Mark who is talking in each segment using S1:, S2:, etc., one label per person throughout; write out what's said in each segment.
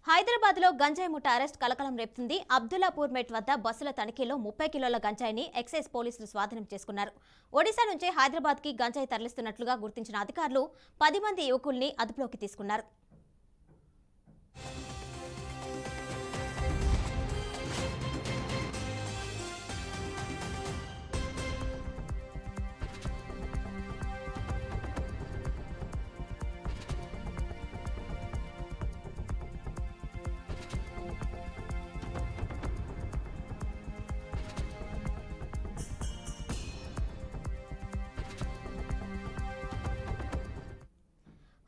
S1: హైదరాబాద్ లో గంజాయి ముఠ అరెస్ట్ కలకలం రేపుతుంది. అబ్దుల్లాపూర్ మెట్ వద్ద బస్సుల తనిఖీలో 30 కిలోల గంజాయిని ఎక్సైజ్ పోలీసులు స్వాధీనం చేసుకున్నారు. ఒడిశా నుంచి హైదరాబాద్ కి గంజాయి తరలిస్తున్నట్లుగా గుర్తించిన అధికారులు 10 మంది యువకుల్ని అదుపులోకి తీసుకున్నారు.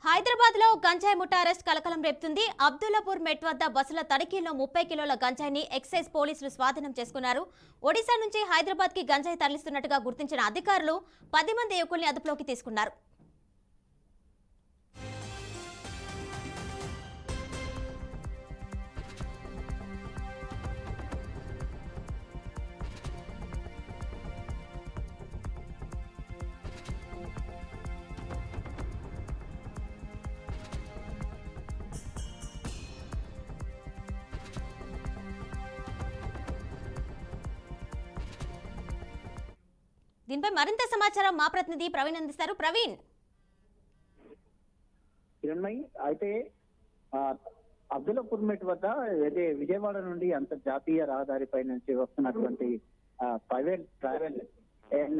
S1: హైదరాబాద్ లో గంజాయి ముఠా అరెస్ట్ కలకలం రేపుతుంది. అబ్దుల్లాపూర్ మెట్ వద్ద బస్సుల తనిఖీలో 30 కిలోల గంజాయిని ఎక్సైజ్ పోలీసులు స్వాధీనం చేసుకున్నారు. ఒడిశా నుంచి హైదరాబాద్ కి గంజాయి తరలిస్తున్నట్టుగా గుర్తించిన అధికారులు 10 మంది యువకుల్ని అదుపులోకి తీసుకున్నారు. దీనిపై మరింత సమాచారం మా ప్రతినిధి ప్రవీణ్ అందిస్తారు. ప్రవీణ్,
S2: అయితే అబ్దుల్లాపూర్ మెట్ వద్ద అయితే విజయవాడ నుండి అంతర్జాతీయ రహదారిపై నుంచి వస్తున్నటువంటి ప్రైవేట్ ట్రావెల్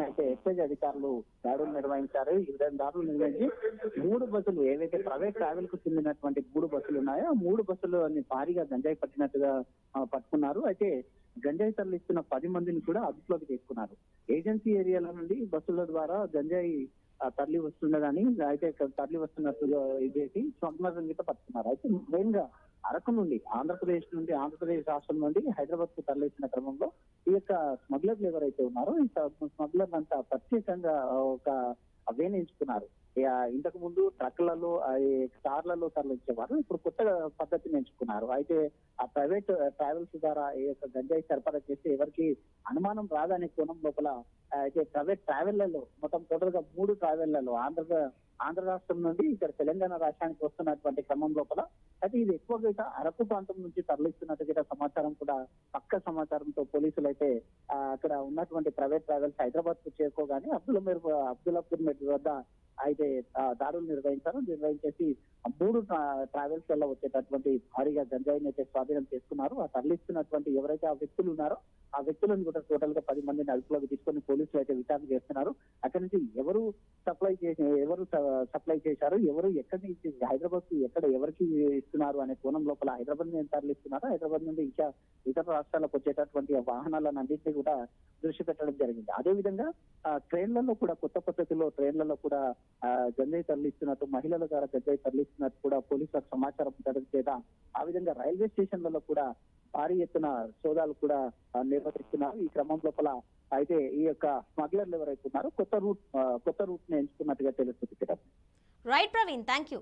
S2: అయితే ఎక్సైజ్ అధికారులు దాడులు నిర్వహించారు. ఈ దాడులు నిర్వహించి 3 బస్సులు ఏవైతే ప్రైవేట్ ట్రావెల్ కు చెందినటువంటి 3 బస్సులు ఉన్నాయో ఆ 3 బస్సులు భారీగా గంజాయి పట్టినట్టుగా పట్టుకున్నారు. అయితే గంజాయి తరలిస్తున్న 10 మందిని కూడా అదుపులోకి తీసుకున్నారు. ఏజెన్సీ ఏరియాల నుండి బస్సుల ద్వారా గంజాయి తరలి వస్తుండగాని అయితే తరలి వస్తున్నట్టుగా ఇదేసి స్మగ్లర్ గిట్ట పట్టుకున్నారు. అయితే మెయిన్ గా అరకు నుండి ఆంధ్రప్రదేశ్ రాష్ట్రం నుండి హైదరాబాద్ కు తరలిస్తున్న క్రమంలో ఈ యొక్క స్మగ్లర్లు ఎవరైతే ఉన్నారో ఈ స్మగ్లర్లు అంతా ప్రత్యేకంగా ఒక వేని ఎంచుకున్నారు. ఇంతకు ముందు ట్రక్లలో కార్లలో తరలించేవారు, ఇప్పుడు కొత్త పద్ధతిని ఎంచుకున్నారు. అయితే ఆ ప్రైవేట్ ట్రావెల్స్ ద్వారా ఈ యొక్క గంజాయి సరఫరా చేస్తే ఎవరికి అనుమానం రాదనే కోణం లోపల అయితే ప్రైవేట్ ట్రావెళ్లలో మొత్తం టోటల్ గా 3 ట్రావెళ్లలో ఆంధ్ర రాష్ట్రం నుండి ఇక్కడ తెలంగాణ రాష్ట్రానికి వస్తున్నటువంటి క్రమం లోపల అయితే ఇది ఎక్కువగా అరకు ప్రాంతం నుంచి తరలిస్తున్నట్టుగా సమాచారం కూడా పక్క సమాచారంతో పోలీసులు అయితే అక్కడ ఉన్నటువంటి ప్రైవేట్ ట్రావెల్స్ హైదరాబాద్ కు చేరుకోగానే అబ్దుల్లాపూర్ మెట్ వద్ద అయితే దాడులు నిర్వహించేసి 3 ట్రావెల్స్ వల్ల వచ్చేటటువంటి భారీగా గంజాయిని అయితే స్వాధీనం చేసుకున్నారు. ఆ తరలిస్తున్నటువంటి ఎవరైతే ఆ వ్యక్తులు ఉన్నారో ఆ వ్యక్తులను కూడా టోటల్ గా 10 మందిని అదుపులోకి తీసుకొని పోలీసులు అయితే విచారణ చేస్తున్నారు. అక్కడి నుంచి ఎవరు సప్లై చేశారు, ఎవరు ఎక్కడి నుంచి హైదరాబాద్ కు ఎవరికి ఇస్తున్నారు అనే కోణం లోపల హైదరాబాద్ నుంచి తరలిస్తున్నారు. హైదరాబాద్ నుండి ఇంకా ఇతర రాష్ట్రాలకు వచ్చేటటువంటి వాహనాలను అన్నింటినీ కూడా దృష్టి పెట్టడం జరిగింది. అదే విధంగా ట్రైన్లలో కూడా కొత్త పద్ధతిలో ట్రైన్లలో కూడా గంజాయి తరలిస్తున్నట్టు, మహిళల ద్వారా గంజాయి తరలిస్తున్నట్టు కూడా పోలీసులకు సమాచారం ఉండడం చేత ఆ విధంగా రైల్వే స్టేషన్లలో కూడా భారీ ఎత్తున సోదాలు కూడా నిర్వహిస్తున్నారు. ఈ క్రమం లోపల అయితే ఈ యొక్క స్మగ్లర్లు ఎవరైతే ఉన్నారో కొత్త రూట్ ని ఎంచుకున్నట్టుగా తెలుస్తుంది.
S1: Right Praveen, thank you.